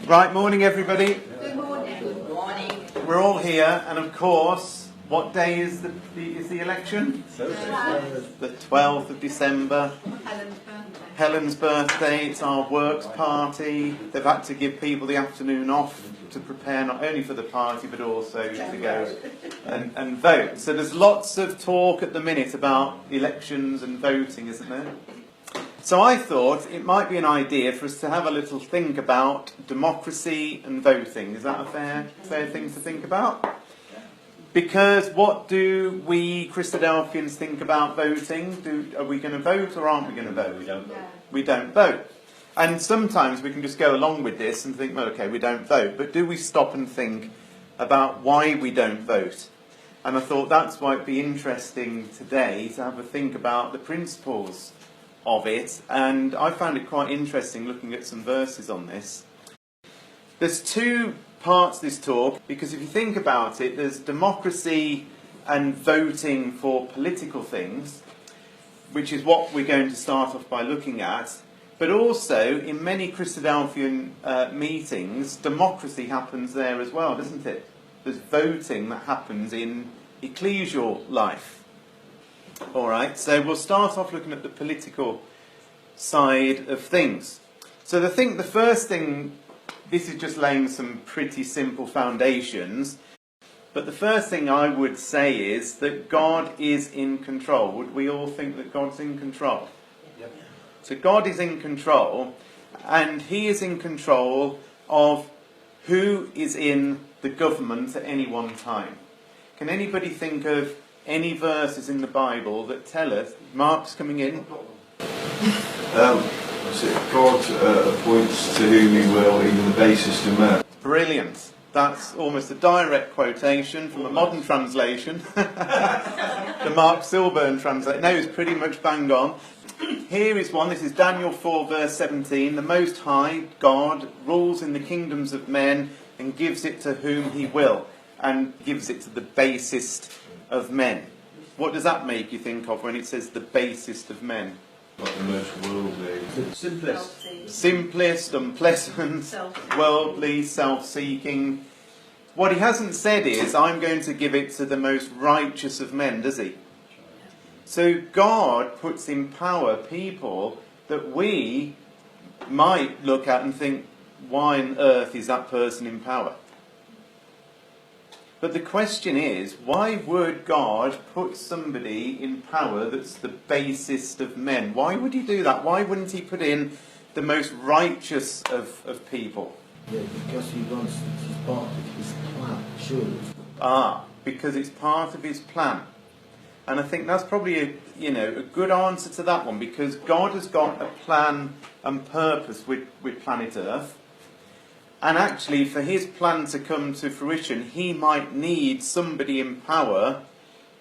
Right, morning everybody. Good morning. Good morning. We're all here, and of course, what day is the election? The 12th of December. Helen's birthday. It's our works party. They've had to give people the afternoon off to prepare not only for the party but also to go and vote. So there's lots of talk at the minute about elections and voting, isn't there? So I thought it might be an idea for us to have a little think about democracy and voting. Is that a fair thing to think about? Because what do we Christadelphians think about voting? Are we going to vote or aren't we going to vote? We don't vote. And sometimes we can just go along with this and think, well, okay, we don't vote. But do we stop and think about why we don't vote? And I thought that's why it'd be interesting today to have a think about the principles of it. And I found it quite interesting looking at some verses on this. There's two parts to this talk, because if you think about it, there's democracy and voting for political things, which is what we're going to start off by looking at. But also, in many Christadelphian meetings, democracy happens there as well, doesn't it? There's voting that happens in ecclesial life. All right, so we'll start off looking at the political side of things. So I think the first thing, this is just laying some pretty simple foundations, but the first thing I would say is that God is in control. Would we all think that God's in control? Yep. So God is in control, and He is in control of who is in the government at any one time. Can anybody think of any verses in the Bible that tell us? Mark's coming in. God appoints to whom He will, even the basest of men. Brilliant. That's almost a direct quotation from a modern translation. The Mark Silburn translation. No, it's pretty much bang on. Here is one. This is Daniel 4 verse 17. The Most High, God, rules in the kingdoms of men and gives it to whom He will, and gives it to the basest of men. What does that make you think of when it says the basest of men? Like the most worldly. Simplest, unpleasant, worldly, self-seeking. What He hasn't said is, I'm going to give it to the most righteous of men, does He? So God puts in power people that we might look at and think, why on earth is that person in power? But the question is, why would God put somebody in power that's the basest of men? Why would He do that? Why wouldn't He put in the most righteous of people? Yeah, because He wants, it's part of His plan, surely. Because it's part of His plan. And I think that's probably a good answer to that one, because God has got a plan and purpose with planet Earth. And actually, for His plan to come to fruition, He might need somebody in power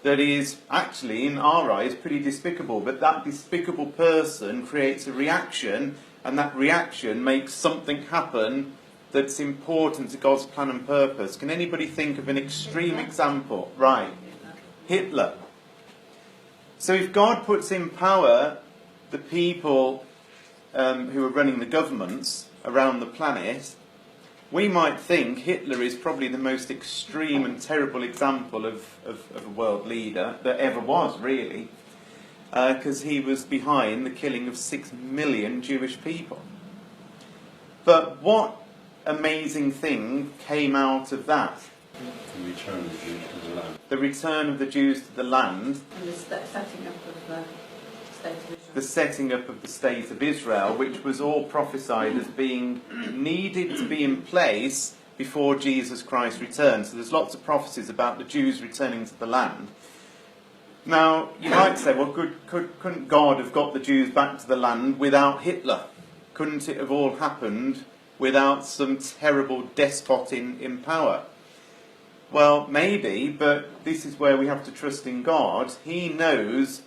that is actually, in our eyes, pretty despicable. But that despicable person creates a reaction, and that reaction makes something happen that's important to God's plan and purpose. Can anybody think of an extreme example? Right. Hitler. So if God puts in power the people who are running the governments around the planet, we might think Hitler is probably the most extreme and terrible example of a world leader that ever was, really, because he was behind the killing of 6 million Jewish people. But what amazing thing came out of that? The return of the Jews to the land. The return of the Jews to the land. And the setting up of the State of Israel. The setting up of the State of Israel, which was all prophesied as being needed to be in place before Jesus Christ returned. So there's lots of prophecies about the Jews returning to the land. Now, you might say, well, couldn't God have got the Jews back to the land without Hitler? Couldn't it have all happened without some terrible despot in power? Well, maybe, but this is where we have to trust in God. He knows.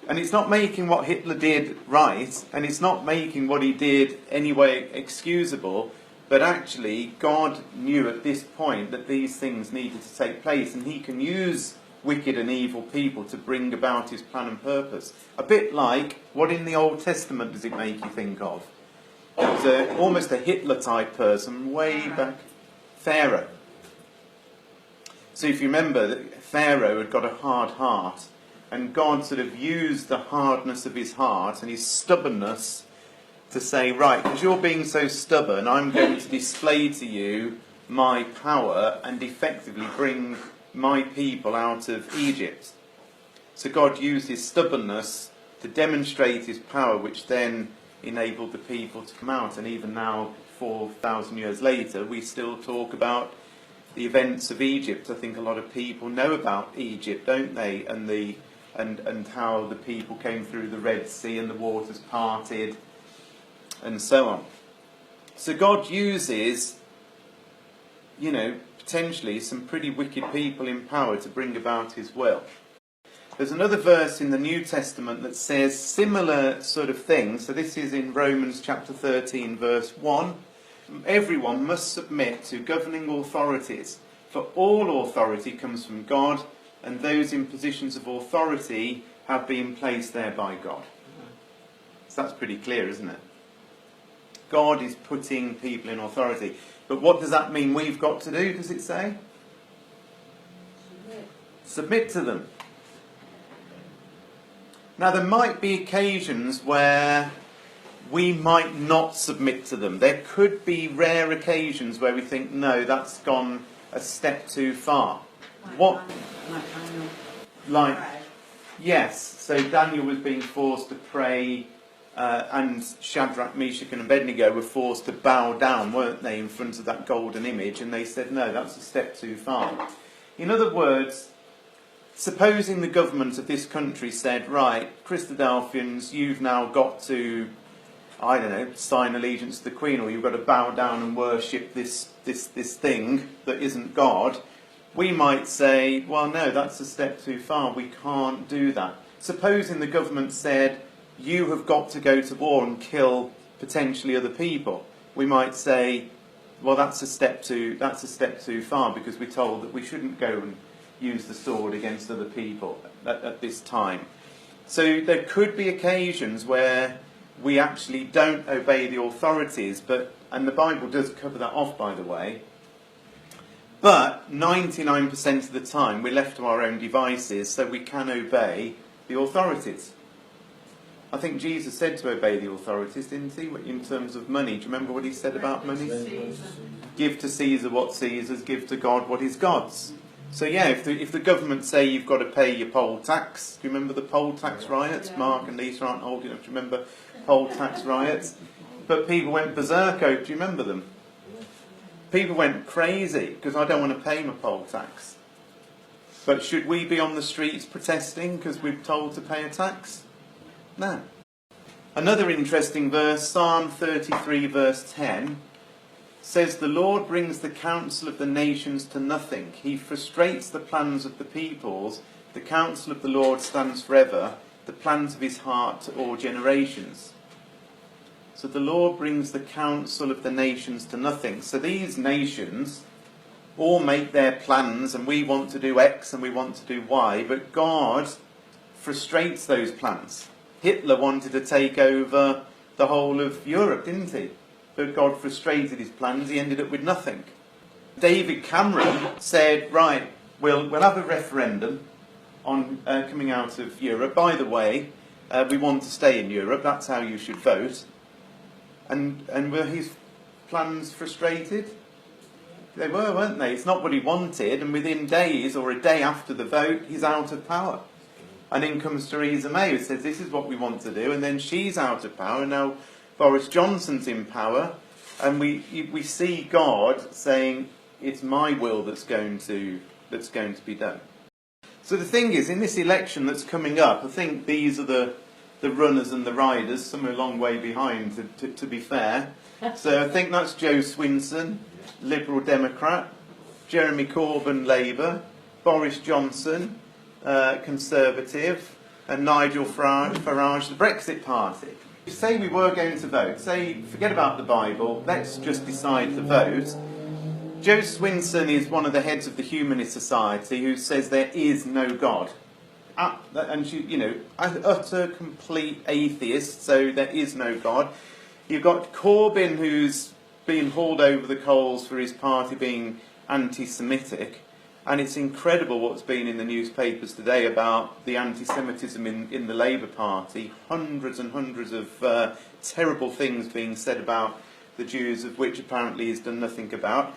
And it's not making what Hitler did right, and it's not making what he did anyway excusable, but actually God knew at this point that these things needed to take place, and He can use wicked and evil people to bring about His plan and purpose. A bit like, what in the Old Testament does it make you think of? He was almost a Hitler-type person, way back. Pharaoh. So if you remember, that Pharaoh had got a hard heart, and God sort of used the hardness of his heart and his stubbornness to say, right, because you're being so stubborn, I'm going to display to you my power and effectively bring my people out of Egypt. So God used his stubbornness to demonstrate his power, which then enabled the people to come out. And even now, 4,000 years later, we still talk about the events of Egypt. I think a lot of people know about Egypt, don't they? And how the people came through the Red Sea and the waters parted, and so on. So God uses, potentially some pretty wicked people in power to bring about his will. There's another verse in the New Testament that says similar sort of thing. So this is in Romans chapter 13, verse 1. Everyone must submit to governing authorities, for all authority comes from God, and those in positions of authority have been placed there by God. So that's pretty clear, isn't it? God is putting people in authority. But what does that mean we've got to do, does it say? Submit to them. Now, there might be occasions where we might not submit to them. There could be rare occasions where we think, no, that's gone a step too far. Yes, so Daniel was being forced to pray, and Shadrach, Meshach and Abednego were forced to bow down, weren't they, in front of that golden image, and they said, no, that's a step too far. In other words, supposing the government of this country said, right, Christadelphians, you've now got to, sign allegiance to the Queen, or you've got to bow down and worship this thing that isn't God, we might say, well, no, that's a step too far, we can't do that. Supposing the government said, you have got to go to war and kill potentially other people, we might say, well, that's a step too far, because we're told that we shouldn't go and use the sword against other people at this time. So there could be occasions where we actually don't obey the authorities, and the Bible does cover that off, by the way, but 99% of the time we're left to our own devices, so we can obey the authorities. I think Jesus said to obey the authorities, didn't he, in terms of money? Do you remember what he said about money? Give to Caesar what Caesar's, give to God what is God's. So yeah, if the government say you've got to pay your poll tax, do you remember the poll tax riots? Mark and Lisa aren't old enough to remember poll tax riots. But people went berserk over, do you remember them? People went crazy because I don't want to pay my poll tax. But should we be on the streets protesting because we're told to pay a tax? No. Another interesting verse, Psalm 33 verse 10, says, the Lord brings the counsel of the nations to nothing. He frustrates the plans of the peoples. The counsel of the Lord stands forever, the plans of his heart to all generations. So the Lord brings the counsel of the nations to nothing. So these nations all make their plans, and we want to do X and we want to do Y, but God frustrates those plans. Hitler wanted to take over the whole of Europe, didn't he? But God frustrated his plans. He ended up with nothing. David Cameron said, right, we'll have a referendum on coming out of Europe. By the way, we want to stay in Europe. That's how you should vote. And were his plans frustrated? They were, weren't they? It's not what he wanted. And within days or a day after the vote, he's out of power. And in comes Theresa May, who says, this is what we want to do. And then she's out of power. Now Boris Johnson's in power, and we see God saying, it's my will that's going to be done. So the thing is, in this election that's coming up, I think these are the runners and the riders. Some are a long way behind, to be fair. So I think that's Joe Swinson, Liberal Democrat, Jeremy Corbyn, Labour, Boris Johnson, Conservative, and Nigel Farage, the Brexit Party. Say we were going to vote, say forget about the Bible, let's just decide to vote. Joe Swinson is one of the heads of the Humanist Society who says there is no God. And she, utter complete atheist, so there is no God. You've got Corbyn, who's being hauled over the coals for his party being anti-Semitic. And it's incredible what's been in the newspapers today about the anti-Semitism in the Labour Party. Hundreds and hundreds of terrible things being said about the Jews, of which apparently he's done nothing about.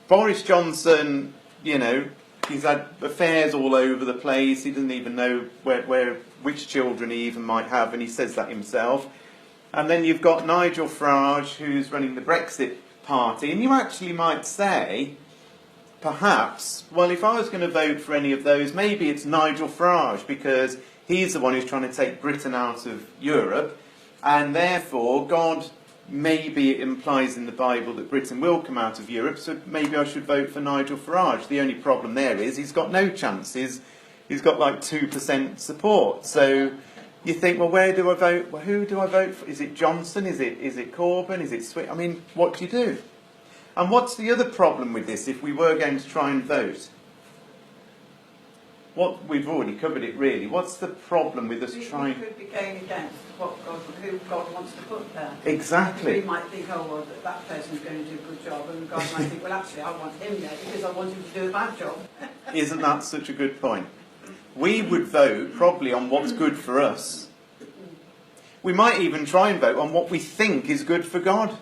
Boris Johnson, you know, he's had affairs all over the place. He doesn't even know which children he even might have, and he says that himself. And then you've got Nigel Farage, who's running the Brexit Party. And you actually might say, perhaps, well, if I was going to vote for any of those, maybe it's Nigel Farage, because he's the one who's trying to take Britain out of Europe, and therefore God, maybe it implies in the Bible that Britain will come out of Europe, so maybe I should vote for Nigel Farage. The only problem there is he's got no chances. He's got like 2% support. So you think, well, where do I vote? Well, who do I vote for? Is it Johnson? Is it Corbyn? Is it Swift? I mean, what do you do? And what's the other problem with this if we were going to try and vote? We've already covered it really. What's the problem with us trying? We could be going against who God wants to put there. Exactly. We might think, oh, well, that person's going to do a good job, and God might think, well, actually, I want him there because I want him to do a bad job. Isn't that such a good point? We would vote probably on what's good for us. We might even try and vote on what we think is good for God.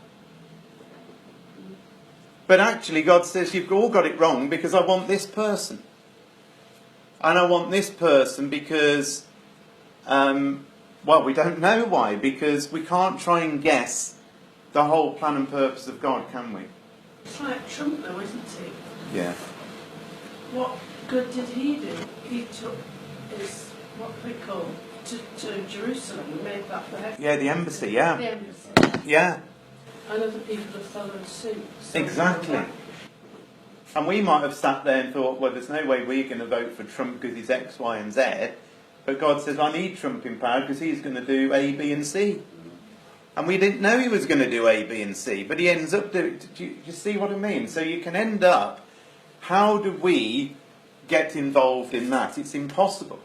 But actually God says, you've all got it wrong because I want this person. And I want this person because, well, we don't know why. Because we can't try and guess the whole plan and purpose of God, can we? It's like Trump though, isn't he? Yeah. What good did he do? He took his, what they call, to Jerusalem and made that the head. Yeah, the embassy, yeah. The embassy. Yeah. And other people have followed suit. So Exactly. And we might have sat there and thought, well, there's no way we're going to vote for Trump because he's X, Y and Z. But God says, I need Trump in power because he's going to do A, B and C. And we didn't know he was going to do A, B and C. But he ends up doing... Do you see what I mean? So you can end up... How do we get involved in that? It's impossible.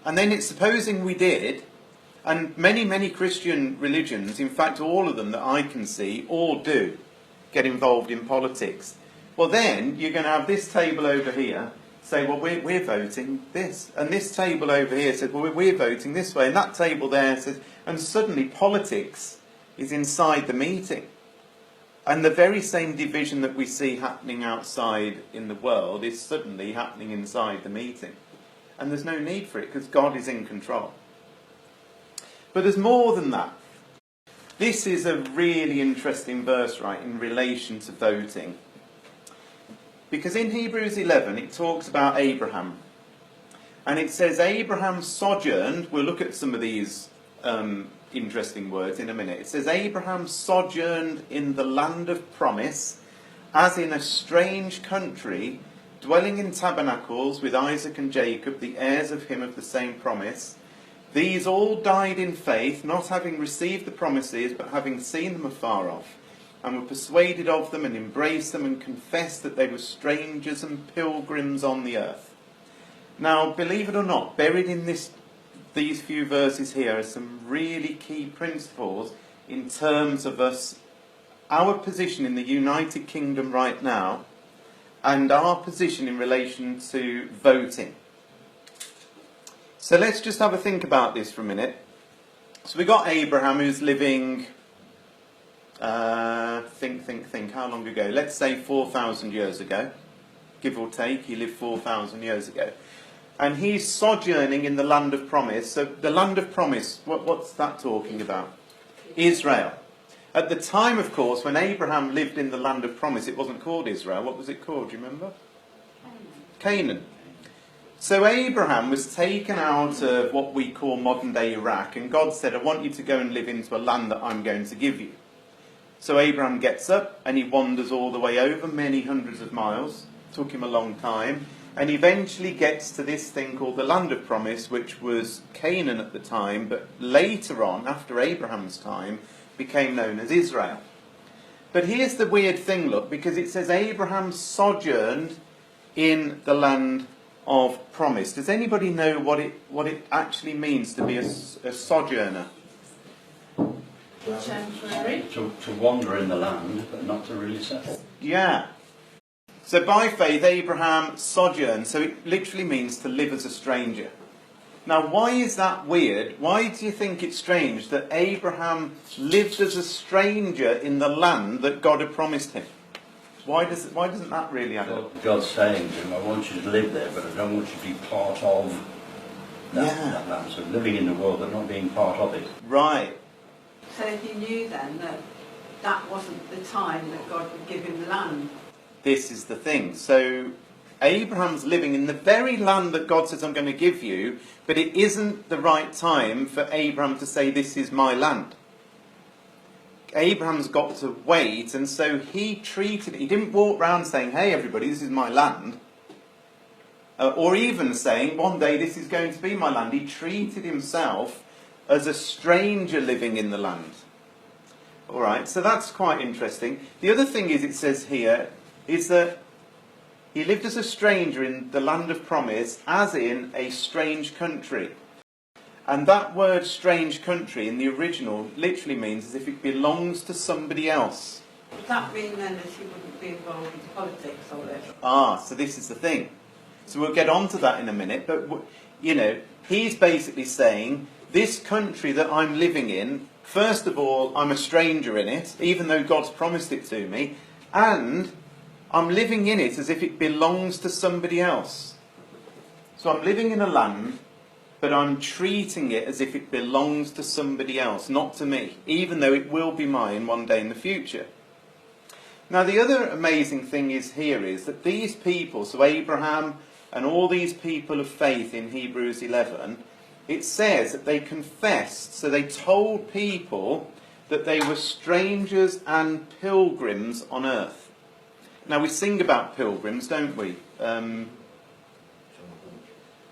And then it's supposing we did... And many, many Christian religions, in fact all of them that I can see, all do get involved in politics. Well then, you're going to have this table over here say, well, we're voting this. And this table over here says, well, we're voting this way. And that table there says, and suddenly politics is inside the meeting. And the very same division that we see happening outside in the world is suddenly happening inside the meeting. And there's no need for it because God is in control. But there's more than that. This is a really interesting verse, right, in relation to voting. Because in Hebrews 11 it talks about Abraham. And it says Abraham sojourned, we'll look at some of these interesting words in a minute. It says Abraham sojourned in the land of promise, as in a strange country, dwelling in tabernacles with Isaac and Jacob, the heirs of him of the same promise. These all died in faith, not having received the promises, but having seen them afar off, and were persuaded of them, and embraced them, and confessed that they were strangers and pilgrims on the earth. Now, believe it or not, buried in these few verses here are some really key principles in terms of our position in the United Kingdom right now, and our position in relation to voting. So let's just have a think about this for a minute. So we got Abraham who's living, think, how long ago? Let's say 4,000 years ago, give or take. He lived 4,000 years ago. And he's sojourning in the land of promise. So the land of promise, what's that talking about? Israel. At the time, of course, when Abraham lived in the land of promise, it wasn't called Israel. What was it called? Do you remember? Canaan. So Abraham was taken out of what we call modern-day Iraq, and God said, I want you to go and live into a land that I'm going to give you. So Abraham gets up, and he wanders all the way over, many hundreds of miles. Took him a long time. And eventually gets to this thing called the land of promise, which was Canaan at the time, but later on, after Abraham's time, became known as Israel. But here's the weird thing, look, because it says Abraham sojourned in the land of promise. Does anybody know what it actually means to be a sojourner? Temporary. To wander in the land, but not to really settle. Yeah. So by faith, Abraham sojourned. So it literally means to live as a stranger. Now, why is that weird? Why do you think it's strange that Abraham lived as a stranger in the land that God had promised him? Why doesn't that really add up? God's saying to him, I want you to live there, but I don't want you to be part of that land. So living in the world, but not being part of it. Right. So he knew then that that wasn't the time that God would give him the land. This is the thing. So Abraham's living in the very land that God says, I'm going to give you, but it isn't the right time for Abraham to say, this is my land. Abraham's got to wait, and so he didn't walk around saying, hey everybody, this is my land. Or even saying, one day this is going to be my land. He treated himself as a stranger living in the land. Alright, so that's quite interesting. The other thing it says here, is that he lived as a stranger in the land of promise, as in a strange country. And that word strange country in the original literally means as if it belongs to somebody else. Does that mean then that he wouldn't be involved in politics or this? So this is the thing. So we'll get on to that in a minute, but, he's basically saying, this country that I'm living in, first of all, I'm a stranger in it, even though God's promised it to me, and I'm living in it as if it belongs to somebody else. So I'm living in a land, but I'm treating it as if it belongs to somebody else, not to me, even though it will be mine one day in the future. Now the other amazing thing is that these people, so Abraham and all these people of faith in Hebrews 11, it says that they confessed, so they told people that they were strangers and pilgrims on earth. Now we sing about pilgrims, don't we?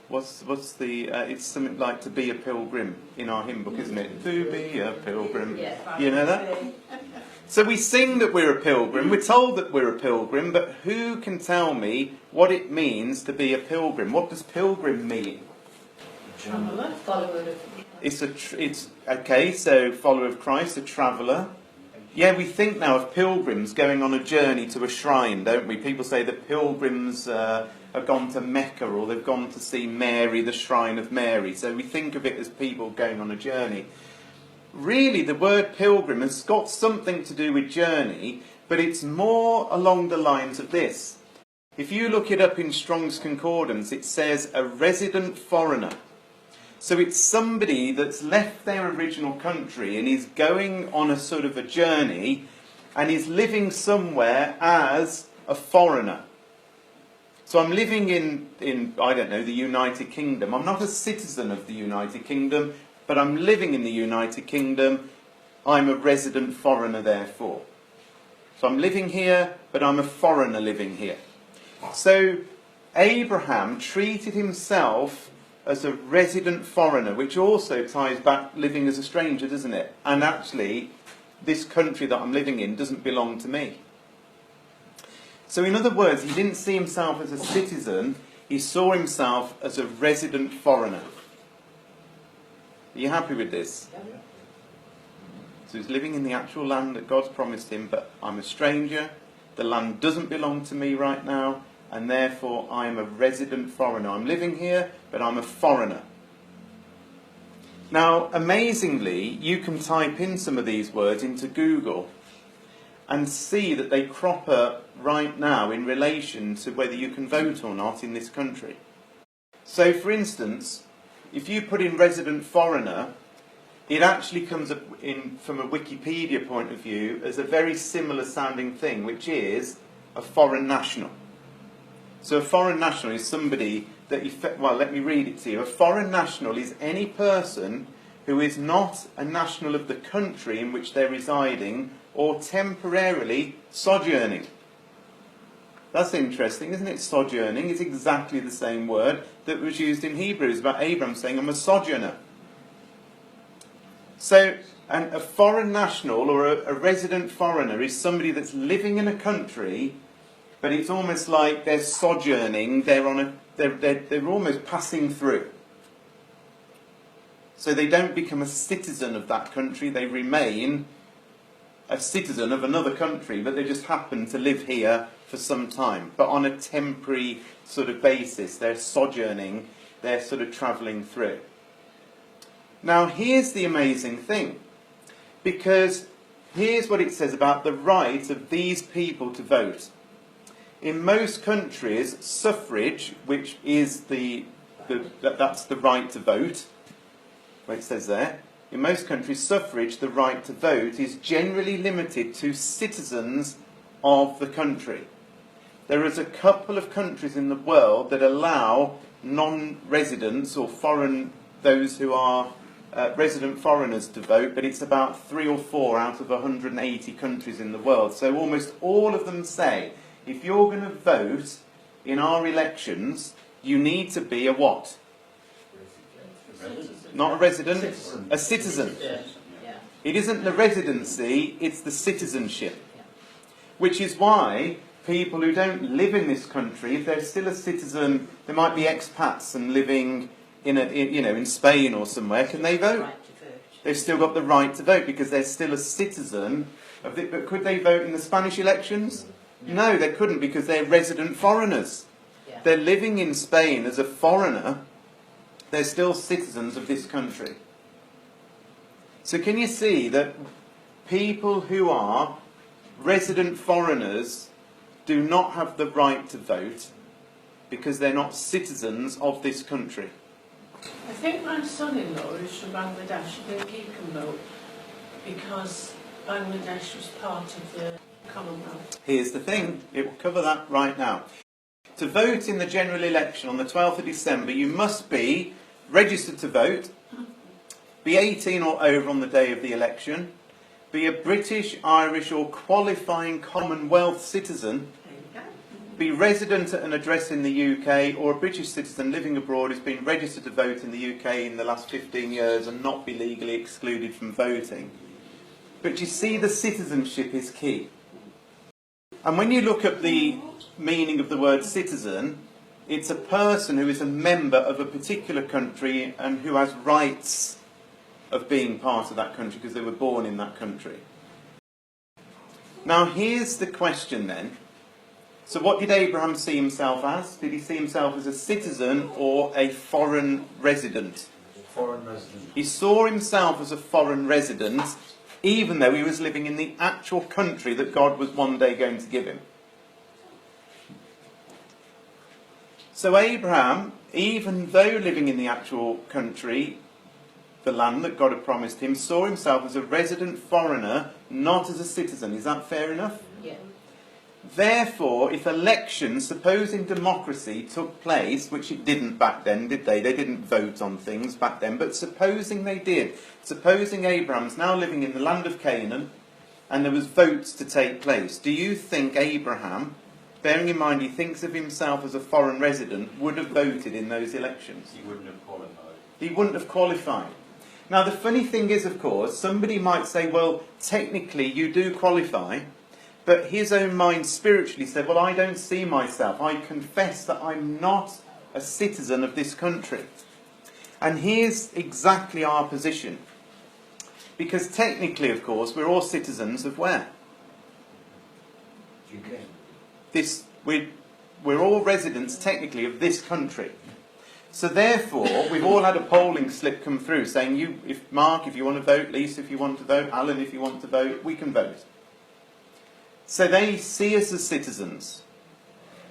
It's something like to be a pilgrim in our hymn book, isn't it? To be a pilgrim. You know that? So we sing that we're a pilgrim, we're told that we're a pilgrim, but who can tell me what it means to be a pilgrim? What does pilgrim mean? Traveller. So follower of Christ, a traveller. Yeah, we think now of pilgrims going on a journey to a shrine, don't we? People say that pilgrims have gone to Mecca, or they've gone to see Mary, the shrine of Mary. So we think of it as people going on a journey. Really, the word pilgrim has got something to do with journey, but it's more along the lines of this. If you look it up in Strong's Concordance, it says a resident foreigner. So it's somebody that's left their original country and is going on a sort of a journey and is living somewhere as a foreigner. So I'm living in I don't know, the United Kingdom. I'm not a citizen of the United Kingdom, but I'm living in the United Kingdom. I'm a resident foreigner, therefore. So I'm living here, but I'm a foreigner living here. So Abraham treated himself as a resident foreigner, which also ties back living as a stranger, doesn't it? And actually, this country that I'm living in doesn't belong to me. So in other words, he didn't see himself as a citizen, he saw himself as a resident foreigner. Are you happy with this? So he's living in the actual land that God's promised him, but I'm a stranger, the land doesn't belong to me right now, and therefore I am a resident foreigner. I'm living here, but I'm a foreigner. Now, amazingly, you can type in some of these words into Google and see that they crop up right now in relation to whether you can vote or not in this country. So, for instance, if you put in resident foreigner, it actually comes up from a Wikipedia point of view as a very similar sounding thing, which is a foreign national. So a foreign national is somebody that, let me read it to you. A foreign national is any person who is not a national of the country in which they're residing or temporarily sojourning. That's interesting, isn't it? Sojourning is exactly the same word that was used in Hebrews about Abraham saying, I'm a sojourner. So, and a foreign national or a resident foreigner is somebody that's living in a country, but it's almost like they're sojourning, they're almost passing through. So they don't become a citizen of that country, they remain a citizen of another country, but they just happen to live here for some time. But on a temporary sort of basis, they're sojourning, they're sort of travelling through. Now here's the amazing thing, because here's what it says about the right of these people to vote. In most countries, suffrage, which is that's the right to vote, what it says there, in most countries, suffrage, the right to vote, is generally limited to citizens of the country. There is a couple of countries in the world that allow non-residents or those who are resident foreigners to vote, but it's about 3 or 4 out of 180 countries in the world. So almost all of them say, if you're going to vote in our elections, you need to be a what? Not a resident, a citizen. It isn't the residency, it's the citizenship. Which is why people who don't live in this country, if they're still a citizen, they might be expats and living in Spain or somewhere, can they vote? They've still got the right to vote because they're still a citizen of it. But could they vote in the Spanish elections? No, they couldn't because they're resident foreigners. They're living in Spain as a foreigner. They're still citizens of this country. So can you see that people who are resident foreigners do not have the right to vote because they're not citizens of this country? I think my son-in-law is from Bangladesh. I think he can vote because Bangladesh was part of the Commonwealth. Here's the thing, it will cover that right now. To vote in the general election on the 12th of December, you must be registered to vote, be 18 or over on the day of the election, be a British, Irish or qualifying Commonwealth citizen, be resident at an address in the UK, or a British citizen living abroad who's been registered to vote in the UK in the last 15 years and not be legally excluded from voting. But you see, the citizenship is key. And when you look at the meaning of the word citizen, it's a person who is a member of a particular country and who has rights of being part of that country because they were born in that country. Now here's the question then. So what did Abraham see himself as? Did he see himself as a citizen or a foreign resident? Foreign resident. He saw himself as a foreign resident, even though he was living in the actual country that God was one day going to give him. So Abraham, even though living in the actual country, the land that God had promised him, saw himself as a resident foreigner, not as a citizen. Is that fair enough? Yeah. Therefore, if elections, supposing democracy took place, which it didn't back then, did they? They didn't vote on things back then, but supposing they did, supposing Abraham's now living in the land of Canaan, and there was votes to take place, do you think Abraham, bearing in mind he thinks of himself as a foreign resident, would have voted in those elections? He wouldn't have qualified. He wouldn't have qualified. Now the funny thing is, of course, somebody might say, well, technically you do qualify, but his own mind spiritually said, well, I don't see myself. I confess that I'm not a citizen of this country. And here's exactly our position. Because technically, of course, we're all citizens of where? UK. We're all residents, technically, of this country. So therefore, we've all had a polling slip come through saying, Mark, if you want to vote, Lisa, if you want to vote, Alan, if you want to vote, we can vote. So they see us as citizens.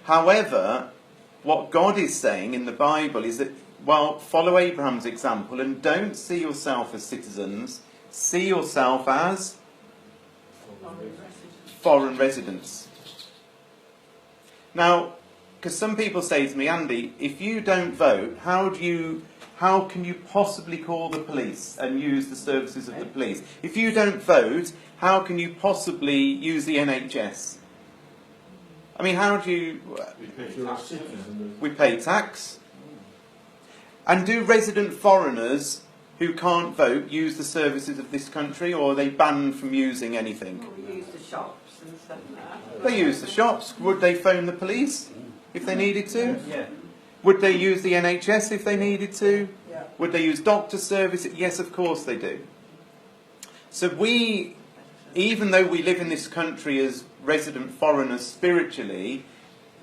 However, what God is saying in the Bible is that, well, follow Abraham's example and don't see yourself as citizens, see yourself as foreign residents. Now, because some people say to me, Andy, if you don't vote, how can you possibly call the police and use the services of the police? If you don't vote, how can you possibly use the NHS? I mean, how do you... We pay tax. And do resident foreigners who can't vote use the services of this country, or are they banned from using anything? We use the shops and stuff like that. They use the shops. Would they phone the police if they needed to? Yeah. Would they use the NHS if they needed to? Yeah. Yeah. Would they use doctor service? Yes, of course they do. So we, even though we live in this country as resident foreigners spiritually,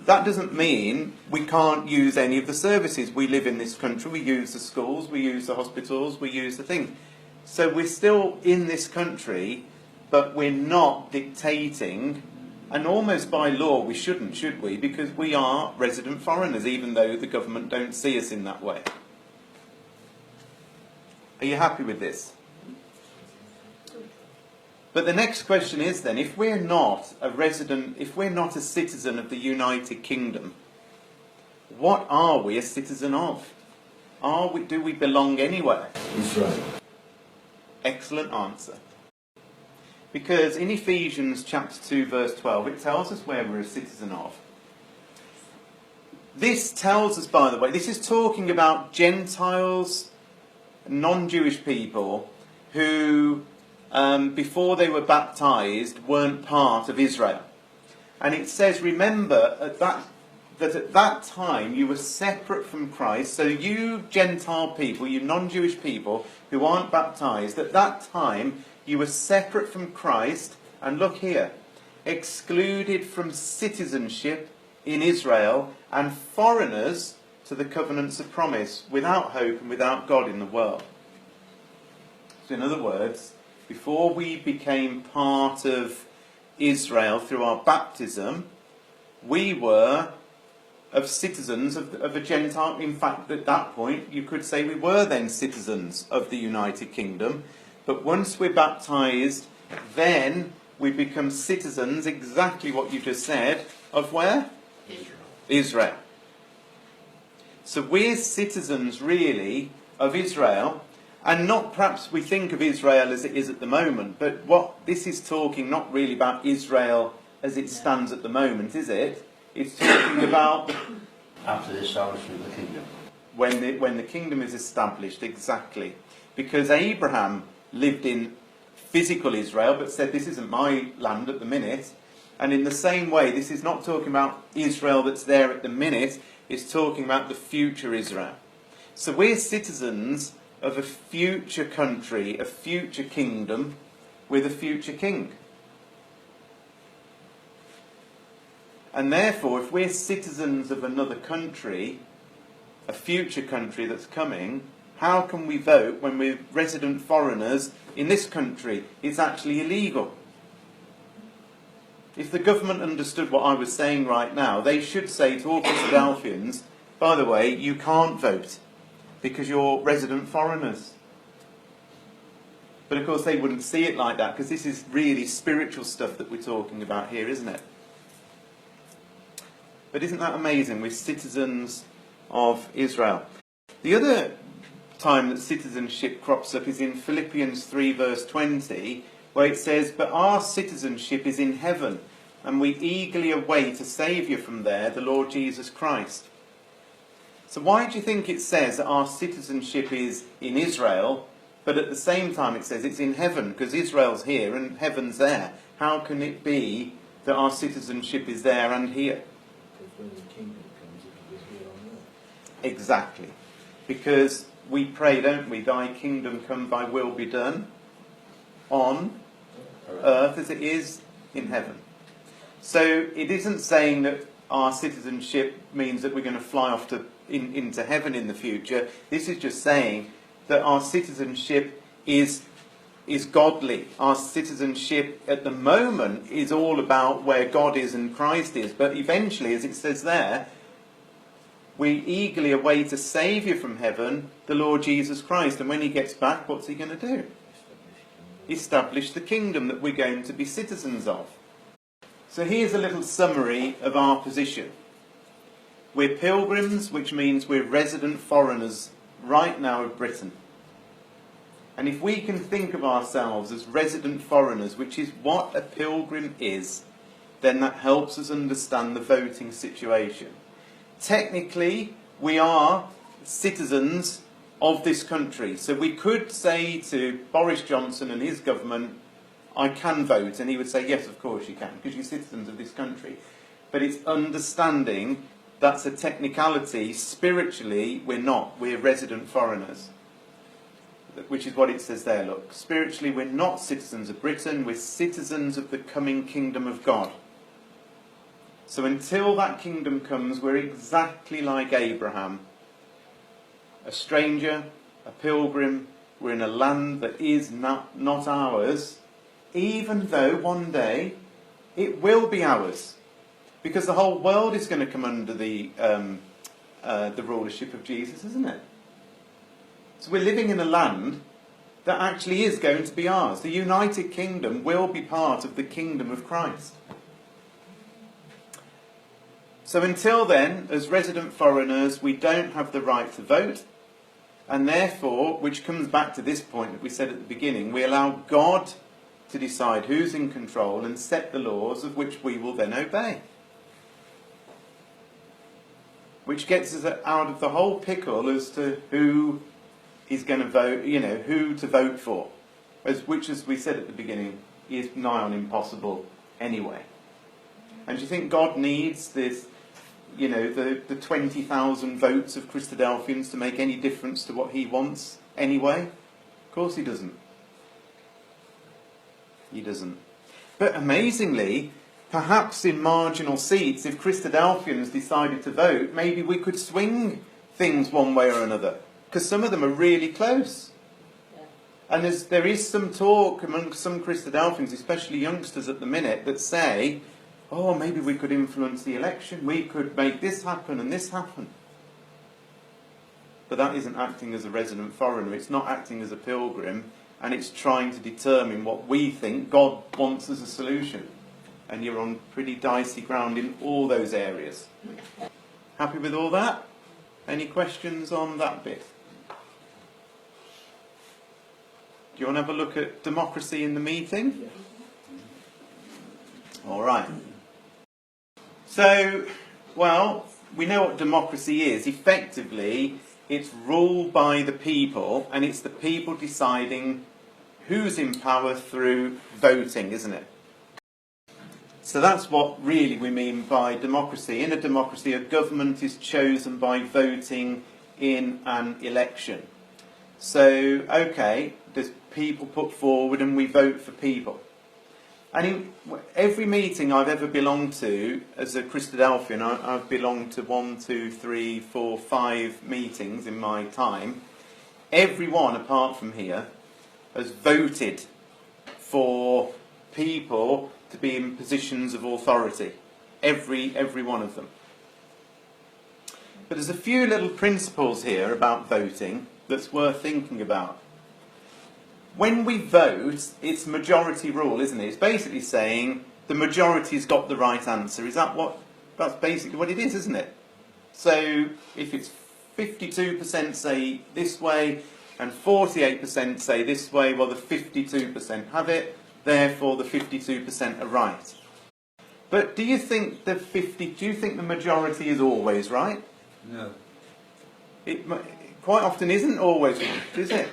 that doesn't mean we can't use any of the services. We live in this country, we use the schools, we use the hospitals, we use the thing. So we're still in this country, but we're not dictating, and almost by law we shouldn't, should we? Because we are resident foreigners, even though the government don't see us in that way. Are you happy with this? But the next question is then, if we're not a resident, if we're not a citizen of the United Kingdom, what are we a citizen of? Do we belong anywhere? Israel. Excellent answer. Because in Ephesians chapter 2 verse 12 it tells us where we're a citizen of. This tells us, by the way, this is talking about Gentiles, non-Jewish people who before they were baptised weren't part of Israel. And it says, remember that at that time you were separate from Christ. So you Gentile people, you non-Jewish people who aren't baptised, at that time you were separate from Christ, and look here, excluded from citizenship in Israel and foreigners to the covenants of promise, without hope and without God in the world. So in other words, before we became part of Israel through our baptism, we were of citizens of a Gentile. In fact, at that point, you could say we were then citizens of the United Kingdom. But once we're baptised, then we become citizens, exactly what you just said, of where? Israel. So we're citizens, really, of Israel. And not perhaps we think of Israel as it is at the moment, but what this is talking not really about Israel as it stands at the moment, is it? It's talking about After the establishment of the kingdom. when the kingdom is established, exactly. Because Abraham lived in physical Israel, but said, this isn't my land at the minute. And in the same way, this is not talking about Israel that's there at the minute, it's talking about the future Israel. So we're citizens of a future country, a future kingdom, with a future king. And therefore, if we're citizens of another country, a future country that's coming, how can we vote when we're resident foreigners in this country? It's actually illegal. If the government understood what I was saying right now, they should say to all Christadelphians, by the way, you can't vote because you're resident foreigners. But of course they wouldn't see it like that, because this is really spiritual stuff that we're talking about here, isn't it? But isn't that amazing? We're citizens of Israel. The other time that citizenship crops up is in Philippians 3 verse 20, where it says, but our citizenship is in heaven, and we eagerly await a Saviour from there, the Lord Jesus Christ. So why do you think it says that our citizenship is in Israel, but at the same time it says it's in heaven? Because Israel's here and heaven's there. How can it be that our citizenship is there and here? Because when the kingdom comes, it will be here on earth. Exactly. Because we pray, don't we? Thy kingdom come, thy will be done on earth as it is in heaven. So it isn't saying that our citizenship means that we're going to fly off into heaven in the future. This is just saying that our citizenship is godly. Our citizenship at the moment is all about where God is and Christ is. But eventually, as it says there, we eagerly await a Saviour from heaven, the Lord Jesus Christ. And when he gets back, what's he going to do? Establish the kingdom that we're going to be citizens of. So here's a little summary of our position. We're pilgrims, which means we're resident foreigners right now of Britain. And if we can think of ourselves as resident foreigners, which is what a pilgrim is, then that helps us understand the voting situation. Technically, we are citizens of this country. So we could say to Boris Johnson and his government, I can vote, and he would say, yes, of course you can, because you're citizens of this country. But it's understanding that's a technicality. Spiritually, we're not. We're resident foreigners. Which is what it says there, look. Spiritually, we're not citizens of Britain, we're citizens of the coming kingdom of God. So until that kingdom comes, we're exactly like Abraham. A stranger, a pilgrim, we're in a land that is not ours, even though one day it will be ours. Because the whole world is going to come under the rulership of Jesus, isn't it? So we're living in a land that actually is going to be ours. The United Kingdom will be part of the kingdom of Christ. So until then, as resident foreigners, we don't have the right to vote. And therefore, which comes back to this point that we said at the beginning, we allow God to decide who's in control and set the laws of which we will then obey. Which gets us out of the whole pickle as to who is going to vote, who to vote for. Which, as we said at the beginning, is nigh on impossible anyway. And do you think God needs this, the 20,000 votes of Christadelphians to make any difference to what he wants anyway? Of course he doesn't. He doesn't. But amazingly, perhaps in marginal seats, if Christadelphians decided to vote, maybe we could swing things one way or another. Because some of them are really close. Yeah. And there is some talk among some Christadelphians, especially youngsters at the minute, that say, oh, maybe we could influence the election, we could make this happen and this happen. But that isn't acting as a resident foreigner, it's not acting as a pilgrim, and it's trying to determine what we think God wants as a solution. And you're on pretty dicey ground in all those areas. Happy with all that? Any questions on that bit? Do you want to have a look at democracy in the meeting? All right. So, well, we know what democracy is. Effectively, it's ruled by the people, and it's the people deciding who's in power through voting, isn't it? So that's what really we mean by democracy. In a democracy, a government is chosen by voting in an election. So, okay, there's people put forward and we vote for people. And in every meeting I've ever belonged to as a Christadelphian, I've belonged to 1, 2, 3, 4, 5 meetings in my time. Everyone, apart from here, has voted for people to be in positions of authority. Every one of them. But there's a few little principles here about voting that's worth thinking about. When we vote, it's majority rule, isn't it? It's basically saying the majority's got the right answer. That's basically what it is, isn't it? So if it's 52% say this way and 48% say this way, well, the 52% have it, therefore the 52% are right. But do you think the majority is always right? No. It quite often isn't always right, is it?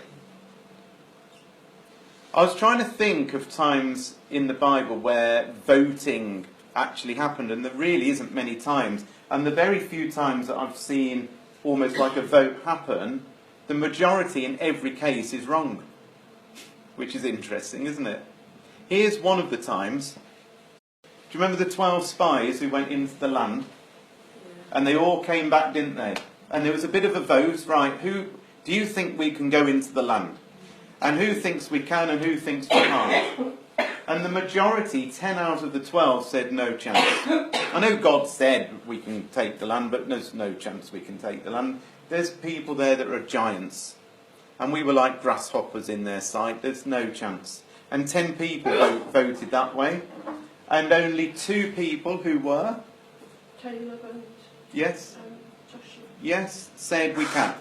I was trying to think of times in the Bible where voting actually happened, and there really isn't many times. And the very few times that I've seen almost like a vote happen, the majority in every case is wrong. Which is interesting, isn't it? Here's one of the times. Do you remember the 12 spies who went into the land? And they all came back, didn't they? And there was a bit of a vote, right, who do you think we can go into the land? And who thinks we can and who thinks we can't? And the majority, 10 out of the 12, said no chance. I know God said we can take the land, but there's no chance we can take the land. There's people there that are giants. And we were like grasshoppers in their sight. There's no chance. And 10 people voted that way. And only 2 people who were? Caleb and Yes. Joshua. Yes, said we can.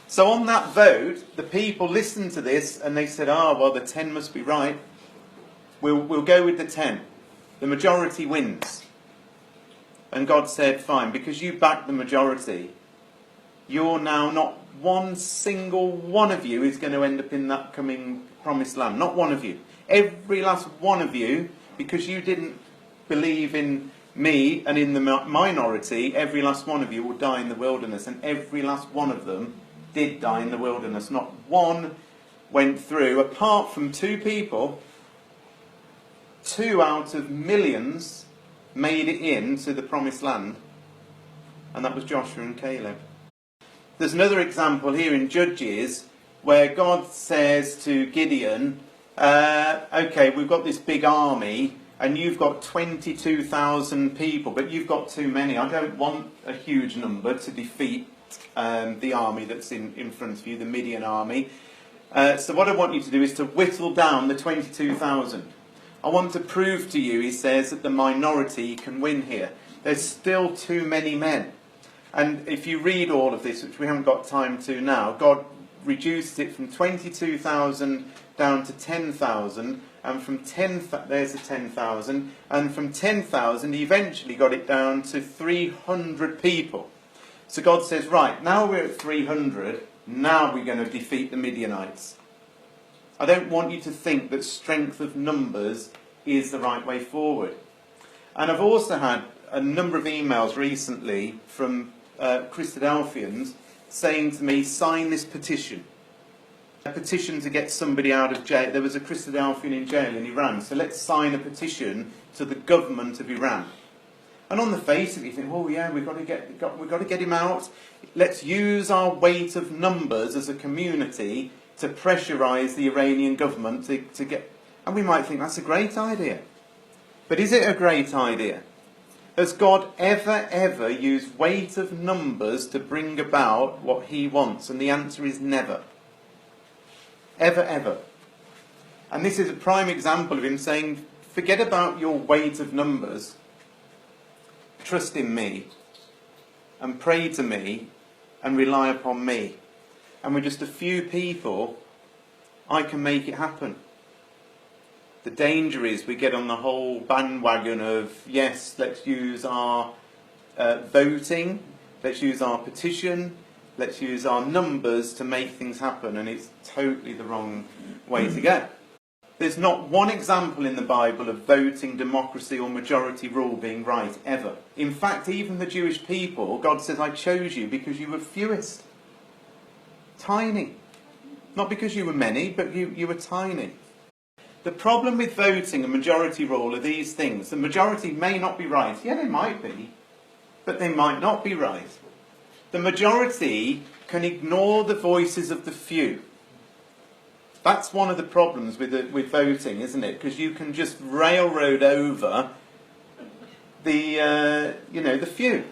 So on that vote, the people listened to this and they said, well, the 10 must be right. We'll go with the 10. The majority wins. And God said, fine, because you backed the majority, you're now not one single one of you is going to end up in that coming promised land. Not one of you. Every last one of you, because you didn't believe in me, and in the minority, every last one of you will die in the wilderness. And every last one of them did die in the wilderness. Not one went through, apart from 2 people. 2 out of millions made it into the promised land. And that was Joshua and Caleb. There's another example here in Judges where God says to Gideon, okay, we've got this big army and you've got 22,000 people, but you've got too many. I don't want a huge number to defeat the army that's in front of you, the Midian army. So what I want you to do is to whittle down the 22,000. I want to prove to you, he says, that the minority can win here. There's still too many men. And if you read all of this, which we haven't got time to now, God reduced it from 22,000 down to 10,000, and from 10,000, there's the 10,000, and from 10,000 he eventually got it down to 300 people. So God says, right, now we're at 300, now we're going to defeat the Midianites. I don't want you to think that strength of numbers is the right way forward. And I've also had a number of emails recently from Christadelphians saying to me, sign this petition. A petition to get somebody out of jail. There was a Christadelphian in jail in Iran, so let's sign a petition to the government of Iran. And on the face of it, you think, oh yeah, we've got to get him out. Let's use our weight of numbers as a community to pressurise the Iranian government to get... And we might think that's a great idea. But is it a great idea? Has God ever used weight of numbers to bring about what he wants? And the answer is never. Ever. And this is a prime example of him saying, forget about your weight of numbers. Trust in me. And pray to me. And rely upon me. And with just a few people, I can make it happen. The danger is we get on the whole bandwagon of, yes, let's use our voting, let's use our petition, let's use our numbers to make things happen, and it's totally the wrong way to go. There's not one example in the Bible of voting, democracy or majority rule being right, ever. In fact, even the Jewish people, God says, I chose you because you were fewest. Tiny. Not because you were many, but you were tiny. The problem with voting and majority rule are these things. The majority may not be right. Yeah, they might be, but they might not be right. The majority can ignore the voices of the few. That's one of the problems with voting, isn't it? Because you can just railroad over the few.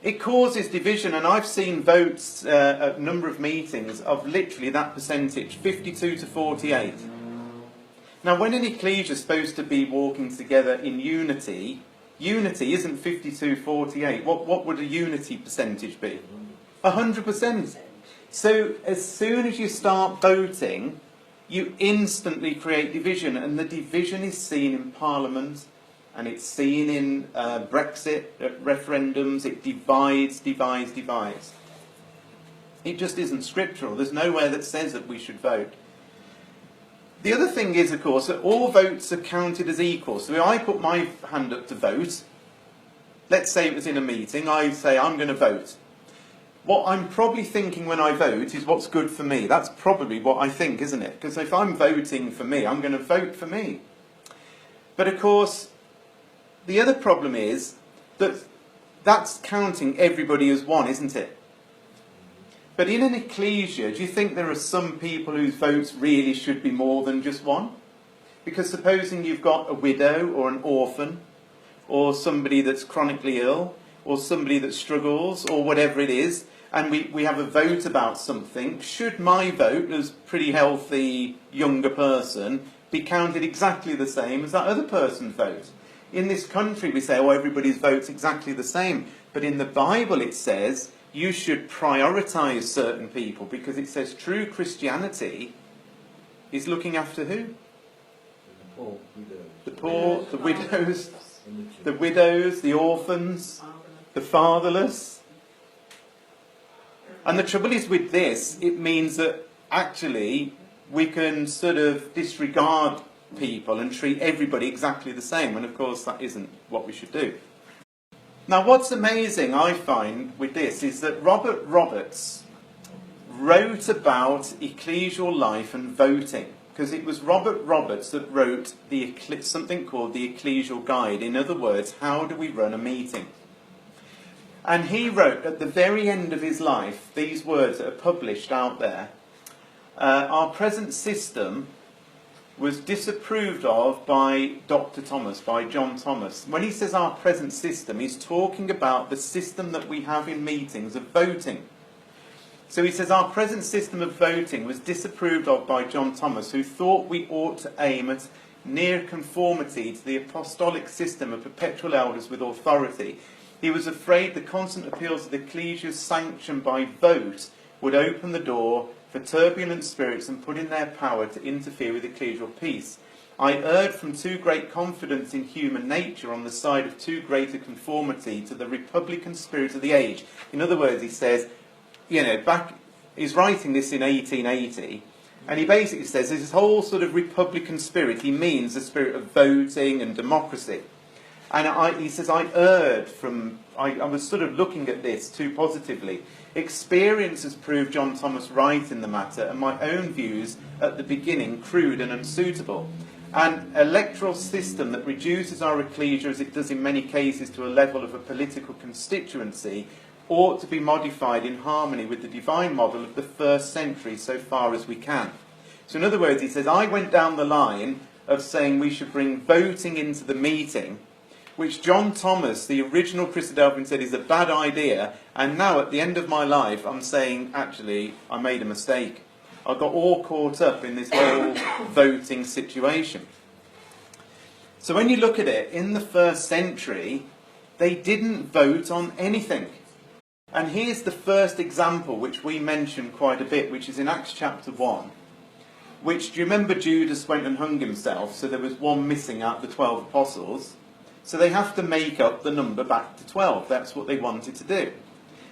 It causes division, and I've seen votes at a number of meetings of literally that percentage, 52 to 48. Now, when an ecclesia is supposed to be walking together in unity, unity isn't 52-48. What would a unity percentage be? 100%. So as soon as you start voting, you instantly create division, and the division is seen in Parliament, and it's seen in Brexit referendums. It divides. It just isn't scriptural. There's nowhere that says that we should vote. The other thing is, of course, that all votes are counted as equal. So if I put my hand up to vote, let's say it was in a meeting, I say I'm going to vote. What I'm probably thinking when I vote is what's good for me. That's probably what I think, isn't it? Because if I'm voting for me, I'm going to vote for me. But of course, the other problem is that that's counting everybody as one, isn't it? But in an ecclesia, do you think there are some people whose votes really should be more than just one? Because supposing you've got a widow or an orphan, or somebody that's chronically ill, or somebody that struggles, or whatever it is, and we have a vote about something, should my vote as pretty healthy younger person be counted exactly the same as that other person's vote? In this country we say, oh, everybody's vote's exactly the same. But in the Bible it says you should prioritise certain people, because it says true Christianity is looking after who? The poor, the widows, the orphans, the fatherless. And the trouble is with this, it means that actually we can sort of disregard people and treat everybody exactly the same, and of course that isn't what we should do. Now what's amazing, I find, with this is that Robert Roberts wrote about ecclesial life and voting, because it was Robert Roberts that wrote something called the Ecclesial Guide. In other words, how do we run a meeting? And he wrote at the very end of his life these words that are published out there. Our present system was disapproved of by Dr. Thomas, by John Thomas. When he says our present system, he's talking about the system that we have in meetings of voting. So he says our present system of voting was disapproved of by John Thomas, who thought we ought to aim at near conformity to the apostolic system of perpetual elders with authority. He was afraid the constant appeals of the ecclesia's sanction by vote would open the door for turbulent spirits and put in their power to interfere with ecclesial peace. I erred from too great confidence in human nature on the side of too great a conformity to the republican spirit of the age. In other words, he says, he's writing this in 1880, and he basically says this whole sort of republican spirit, he means the spirit of voting and democracy. And he says, I erred from, I was sort of looking at this too positively. Experience has proved John Thomas right in the matter, and my own views at the beginning crude and unsuitable. An electoral system that reduces our ecclesia, as it does in many cases, to a level of a political constituency ought to be modified in harmony with the divine model of the first century so far as we can. So in other words, he says, I went down the line of saying we should bring voting into the meeting, which John Thomas, the original Christadelphian, said is a bad idea, and now at the end of my life I'm saying, actually, I made a mistake. I got all caught up in this whole voting situation. So when you look at it, in the first century, they didn't vote on anything. And here's the first example, which we mention quite a bit, which is in Acts chapter 1. Which, do you remember Judas went and hung himself, so there was one missing out of the 12 apostles. So they have to make up the number back to 12. That's what they wanted to do.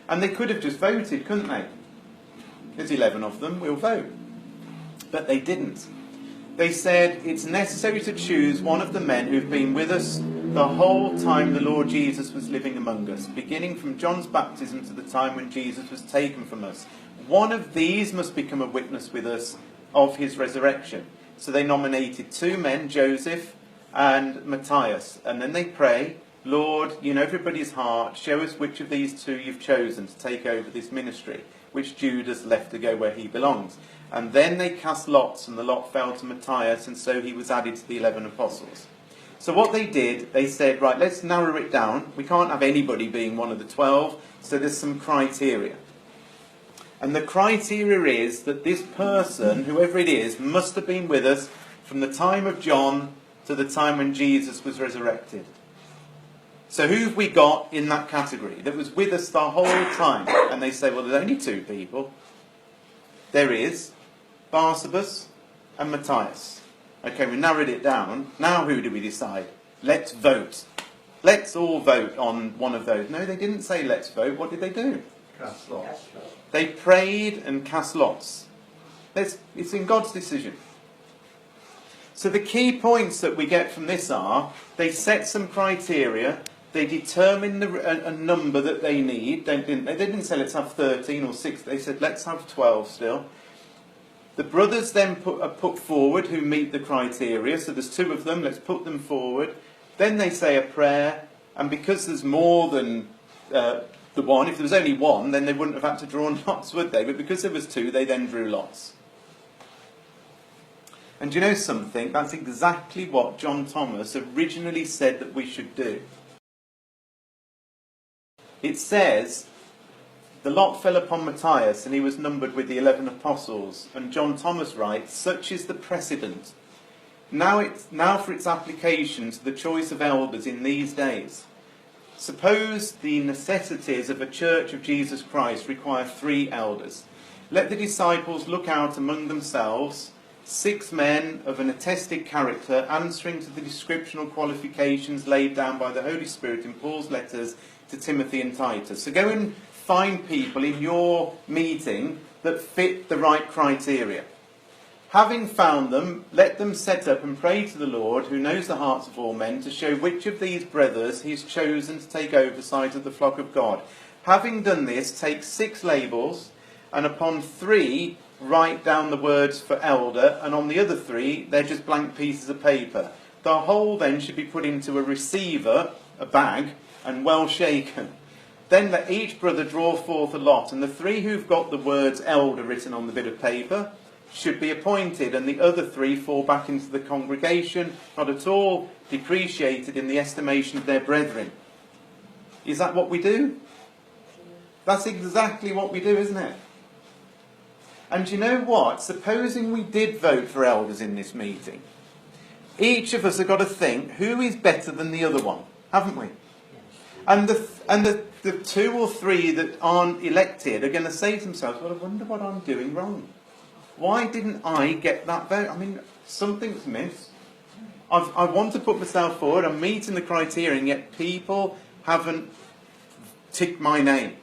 And they could have just voted, couldn't they? There's 11 of them, we'll vote. But they didn't. They said it's necessary to choose one of the men who've been with us the whole time the Lord Jesus was living among us, beginning from John's baptism to the time when Jesus was taken from us. One of these must become a witness with us of his resurrection. So they nominated 2 men, Joseph and Matthias, and then they pray, Lord, you know everybody's heart, show us which of these 2 you've chosen to take over this ministry, which Judas left to go where he belongs. And then they cast lots, and the lot fell to Matthias, and so he was added to the 11 apostles. So what they did, they said, right, let's narrow it down. We can't have anybody being one of the 12, so there's some criteria. And the criteria is that this person, whoever it is, must have been with us from the time of John to the time when Jesus was resurrected. So who've we got in that category that was with us the whole time? And they say, well, there's only 2 people. There is Barsabbas and Matthias. Okay, we narrowed it down. Now who do we decide? Let's vote. Let's all vote on one of those. No, they didn't say let's vote. What did they do? Cast lots. They prayed and cast lots. It's in God's decision. So the key points that we get from this are, they set some criteria, they determine a number that they need. They didn't say let's have 13 or 6, they said let's have 12 still. The brothers then are put forward who meet the criteria, so there's 2 of them, let's put them forward. Then they say a prayer, and because there's more than the one, if there was only 1, then they wouldn't have had to draw lots, would they? But because there was 2, they then drew lots. And do you know something? That's exactly what John Thomas originally said that we should do. It says, the lot fell upon Matthias, and he was numbered with the 11 apostles. And John Thomas writes, such is the precedent. Now for its application to the choice of elders in these days. Suppose the necessities of a church of Jesus Christ require 3 elders. Let the disciples look out among themselves 6 men of an attested character, answering to the descriptional qualifications laid down by the Holy Spirit in Paul's letters to Timothy and Titus. So go and find people in your meeting that fit the right criteria. Having found them, let them set up and pray to the Lord, who knows the hearts of all men, to show which of these brothers he has chosen to take oversight of the flock of God. Having done this, take 6 labels, and upon 3 write down the words for elder, and on the other 3 they're just blank pieces of paper. The whole then should be put into a receiver, a bag, and well shaken. Then let each brother draw forth a lot, and the 3 who've got the words elder written on the bit of paper should be appointed, and the other 3 fall back into the congregation, not at all depreciated in the estimation of their brethren. Is that what we do? That's exactly what we do, isn't it? And you know what? Supposing we did vote for elders in this meeting, each of us have got to think, who is better than the other one, haven't we? And the 2 or 3 that aren't elected are going to say to themselves, well, I wonder what I'm doing wrong. Why didn't I get that vote? I mean, something's missed. I want to put myself forward, I'm meeting the criteria, and yet people haven't ticked my name.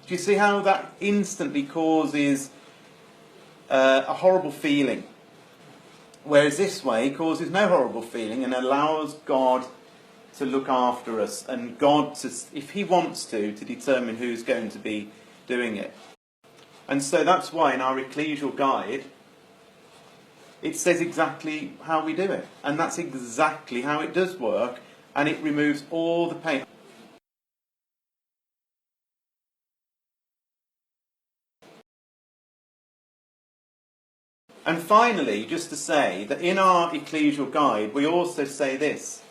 Do you see how that instantly causes a horrible feeling? Whereas this way causes no horrible feeling and allows God to look after us, and God, to, if he wants to determine who's going to be doing it. And so that's why in our Ecclesial guide it says exactly how we do it. And that's exactly how it does work, and it removes all the pain. And finally, just to say that in our Ecclesial guide we also say this: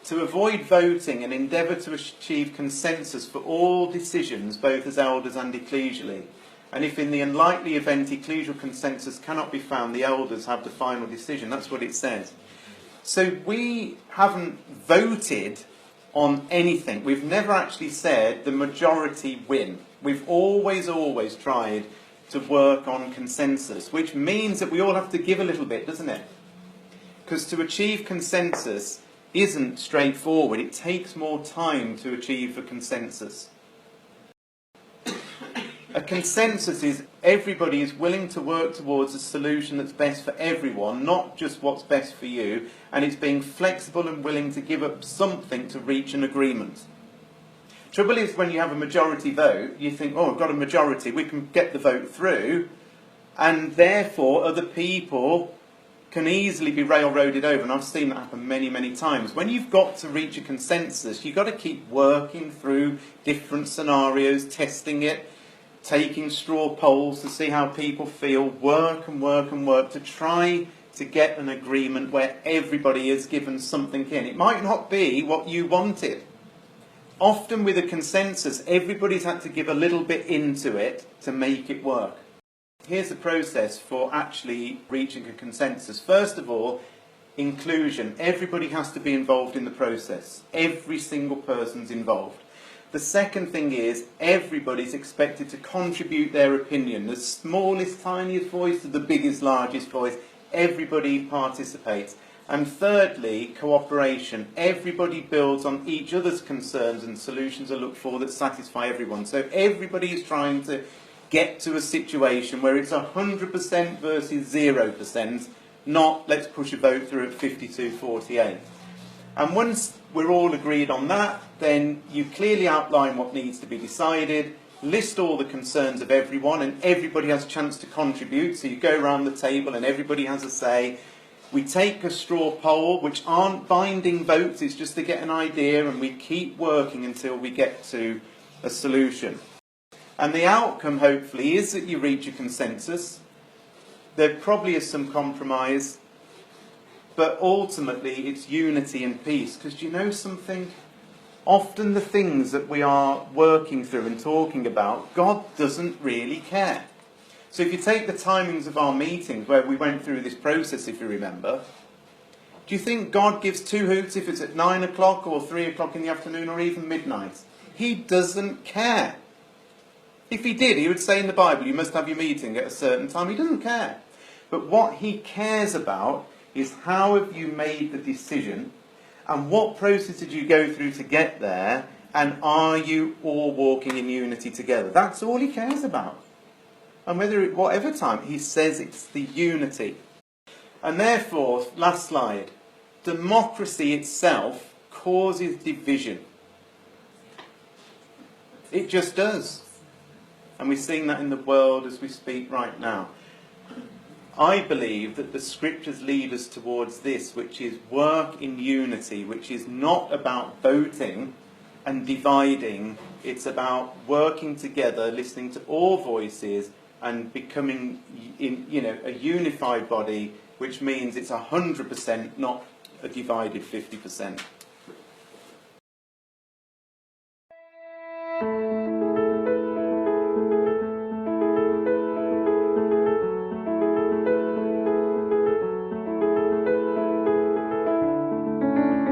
to avoid voting and endeavour to achieve consensus for all decisions, both as elders and ecclesially. And if in the unlikely event ecclesial consensus cannot be found, the elders have the final decision. That's what it says. So we haven't voted on anything. We've never actually said the majority win. We've always tried to work on consensus, which means that we all have to give a little bit, doesn't it? Because to achieve consensus isn't straightforward. It takes more time to achieve a consensus. A consensus is everybody is willing to work towards a solution that's best for everyone, not just what's best for you, and it's being flexible and willing to give up something to reach an agreement. Trouble is, when you have a majority vote, you think, oh, I've got a majority, we can get the vote through, and therefore other people can easily be railroaded over, and I've seen that happen many, many times. When you've got to reach a consensus, you've got to keep working through different scenarios, testing it, taking straw polls to see how people feel, work to try to get an agreement where everybody is given something in. It might not be what you wanted. Often with a consensus, everybody's had to give a little bit into it to make it work. Here's the process for actually reaching a consensus. First of all, inclusion. Everybody has to be involved in the process. Every single person's involved. The second thing is everybody's expected to contribute their opinion. The smallest, tiniest voice to the biggest, largest voice. Everybody participates. And thirdly, cooperation. Everybody builds on each other's concerns, and solutions are looked for that satisfy everyone. So everybody is trying to get to a situation where it's 100% versus 0%, not let's push a vote through at 52-48. And once we're all agreed on that, then you clearly outline what needs to be decided, list all the concerns of everyone, and everybody has a chance to contribute. So you go around the table and everybody has a say. We take a straw poll, which aren't binding votes, it's just to get an idea, and we keep working until we get to a solution. And the outcome, hopefully, is that you reach a consensus. There probably is some compromise, but ultimately it's unity and peace. Because do you know something? Often the things that we are working through and talking about, God doesn't really care. So if you take the timings of our meetings, where we went through this process, if you remember, do you think God gives 2 hoots if it's at 9 o'clock or 3 o'clock in the afternoon or even midnight? He doesn't care. If he did, he would say in the Bible, you must have your meeting at a certain time. He doesn't care. But what he cares about is how have you made the decision, and what process did you go through to get there, and are you all walking in unity together? That's all he cares about. And whatever time, he says it's the unity. And therefore, last slide, democracy itself causes division. It just does. And we're seeing that in the world as we speak right now. I believe that the scriptures lead us towards this, which is work in unity, which is not about voting and dividing. It's about working together, listening to all voices, and becoming, a unified body, which means it's 100%, not a divided 50%.